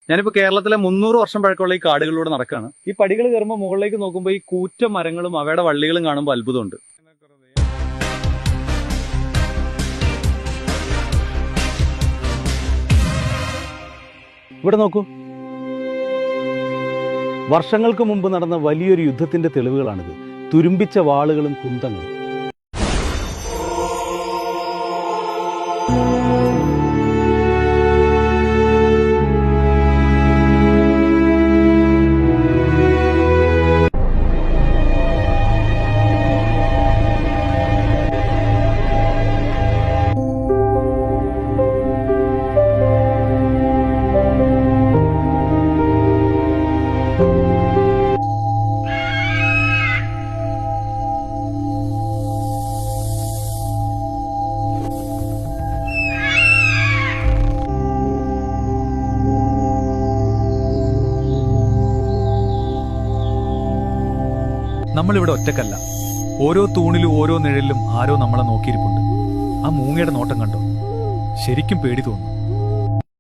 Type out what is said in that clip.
ഞാനിപ്പോൾ കേരളത്തിലെ 300 വർഷം പഴക്കമുള്ള ഈ കാടുകളിലൂടെ നടക്കുകയാണ്. ഈ പടികൾ കയറുമ്പോൾ മുകളിലേക്ക് നോക്കുമ്പോൾ ഈ കൂറ്റ മരങ്ങളും അവയുടെ വള്ളികളും കാണുമ്പോൾ അത്ഭുതമുണ്ട്. ഇവിടെ നോക്കൂ, വർഷങ്ങൾക്ക് മുമ്പ് നടന്ന വലിയൊരു യുദ്ധത്തിന്റെ തെളിവുകളാണിത്. തുരുമ്പിച്ച വാളുകളും കുന്തങ്ങളും. നമ്മളിവിടെ ഒറ്റക്കല്ല. ഓരോ തൂണിലും ഓരോ നിഴലിലും ആരോ നമ്മളെ നോക്കിയിരിപ്പുണ്ട്. ആ മൂങ്ങയുടെ നോട്ടം കണ്ടോ? ശരിക്കും പേടി തോന്നുന്നു.